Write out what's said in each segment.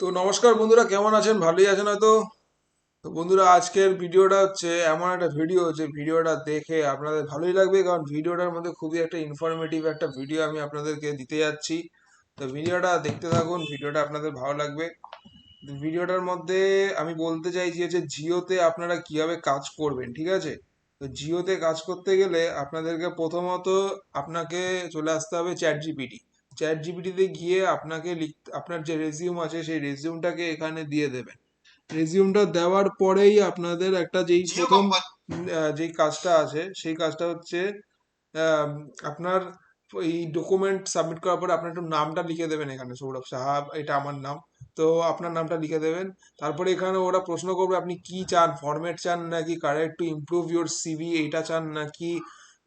তো নমস্কার বন্ধুরা, কেমন আছেন? ভালোই আছেন হয়তো। তো বন্ধুরা, আজকের ভিডিওটা হচ্ছে এমন একটা ভিডিও যে ভিডিওটা দেখে আপনাদের ভালোই লাগবে, কারণ ভিডিওটার মধ্যে খুবই একটা ইনফরমেটিভ একটা ভিডিও আমি আপনাদেরকে দিতে যাচ্ছি। তো ভিডিওটা দেখতে থাকুন, ভিডিওটা আপনাদের ভালো লাগবে। তো ভিডিওটার মধ্যে আমি বলতে চাইছি যে জিওতে আপনারা কিভাবে কাজ করবেন, ঠিক আছে? তো জিওতে কাজ করতে গেলে আপনাদেরকে প্রথমত আপনাকে চলে আসতে হবে চ্যাট জিপিটি। চ্যাট জিপিটিতে গিয়ে আপনাকে আপনার যে রেজিউম আছে সেই রেজিউমটাকে এখানে দিয়ে দেবেন। রেজিউমটা দেওয়ার পরেই আপনাদের একটা যেই কাজটা আছে সেই কাজটা হচ্ছে আম, আপনার এই ডকুমেন্ট সাবমিট করার পরে আপনার একটু নামটা লিখে দেবেন। এখানে সৌরভ সাহা, এটা আমার নাম। তো আপনার নামটা লিখে দেবেন। তারপরে এখানে ওরা প্রশ্ন করবে আপনি কি চান, ফরম্যাট চান নাকি correct to improve your CV এটা চান নাকি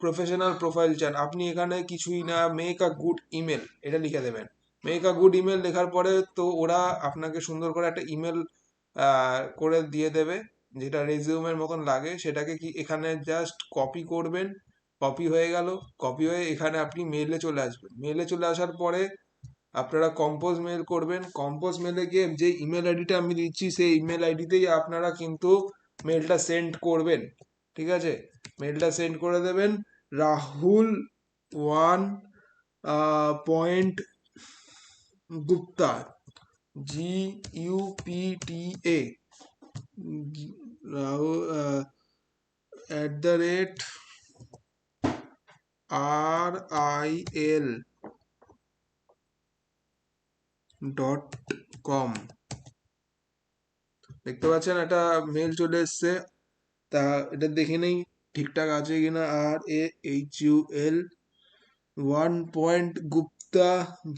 প্রফেশনাল প্রোফাইল চান। আপনি এখানে কিছুই না, মেক আ গুড ইমেল এটা লিখে দেবেন। মেক আ গুড ইমেল লেখার পরে তো ওরা আপনাকে সুন্দর করে একটা ইমেল করে দিয়ে দেবে, যেটা রেজিউমের মতন লাগে। সেটাকে কি এখানে জাস্ট কপি করবেন। কপি হয়ে গেল। কপি হয়ে এখানে আপনি মেইলে চলে আসবেন। মেইলে চলে আসার পরে আপনারা কম্পোজ মেল করবেন। কম্পোজ মেলে গিয়ে যে ইমেল আইডিটা আমি দিচ্ছি সেই ইমেল আইডিতেই আপনারা কিন্তু মেলটা সেন্ড করবেন, ঠিক আছে? মেলটা সেন্ড করে দেবেন Rahul one point Gupta, GUPTA, Rahul RIL.com। দেখতে পাচ্ছেন একটা মেল চলে এসছে। তা এটা দেখে নেই ঠিকঠাক আছে কিনা। RAHUL 1 point Gupta,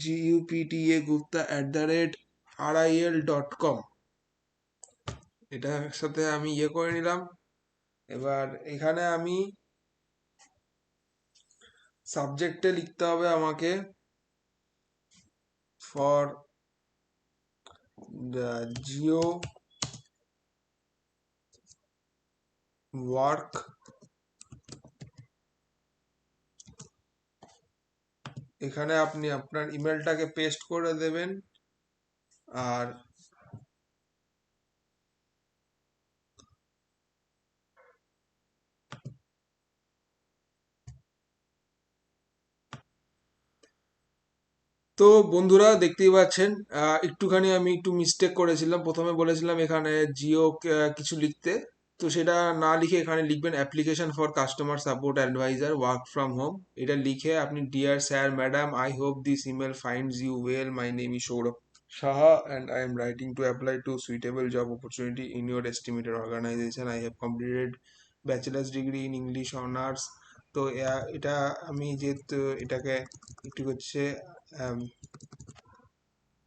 GUPTA Gupta @RIL.com। এটা একসাথে আমি করে নিলাম। এবার এখানে আমি সাবজেক্টে লিখতে হবে আমাকে ফর জিও ওয়ার্ক। এখানে আপনি আপনার ইমেলটাকে পেস্ট করে দেবেন। আর তো বন্ধুরা দেখতেই পাচ্ছেন, একটুখানি আমি একটু মিস্টেক করেছিলাম। প্রথমে বলেছিলাম এখানে জিও কিছু লিখতে, তো সেটা না লিখে এখানে লিখবেন application for customer support advisor work from home. এটা লিখে আপনি dear sir madam, I hope this email finds you well, my name is Sourav Saha and I am writing to apply to suitable job opportunity in your estimated organization. I have completed bachelor's degree in English honors. তো এটা আমি যেহেতু এটাকে একটু হচ্ছে আম,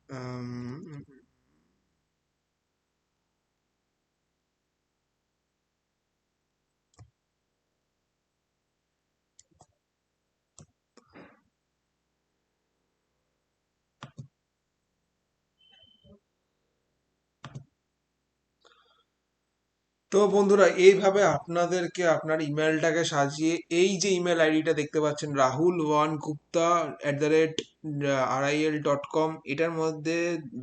আম, তো বন্ধুরা, এইভাবে আপনাদেরকে আপনার ইমেলটাকে সাজিয়ে এই যে ইমেল আইডিটা দেখতে পাচ্ছেন rahul1gupta@RIL.com, এটার মধ্যে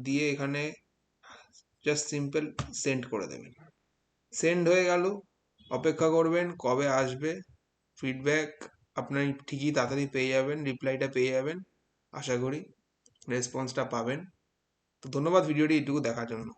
দিয়ে এখানে জাস্ট সিম্পল সেন্ড করে দেবেন। সেন্ড হয়ে গেল। অপেক্ষা করবেন কবে আসবে ফিডব্যাক। আপনার ঠিকই তাড়াতাড়ি পেয়ে যাবেন, রিপ্লাইটা পেয়ে যাবেন আশা করি, রেসপন্সটা পাবেন। তো ধন্যবাদ ভিডিওটি এইটুকু দেখার জন্য।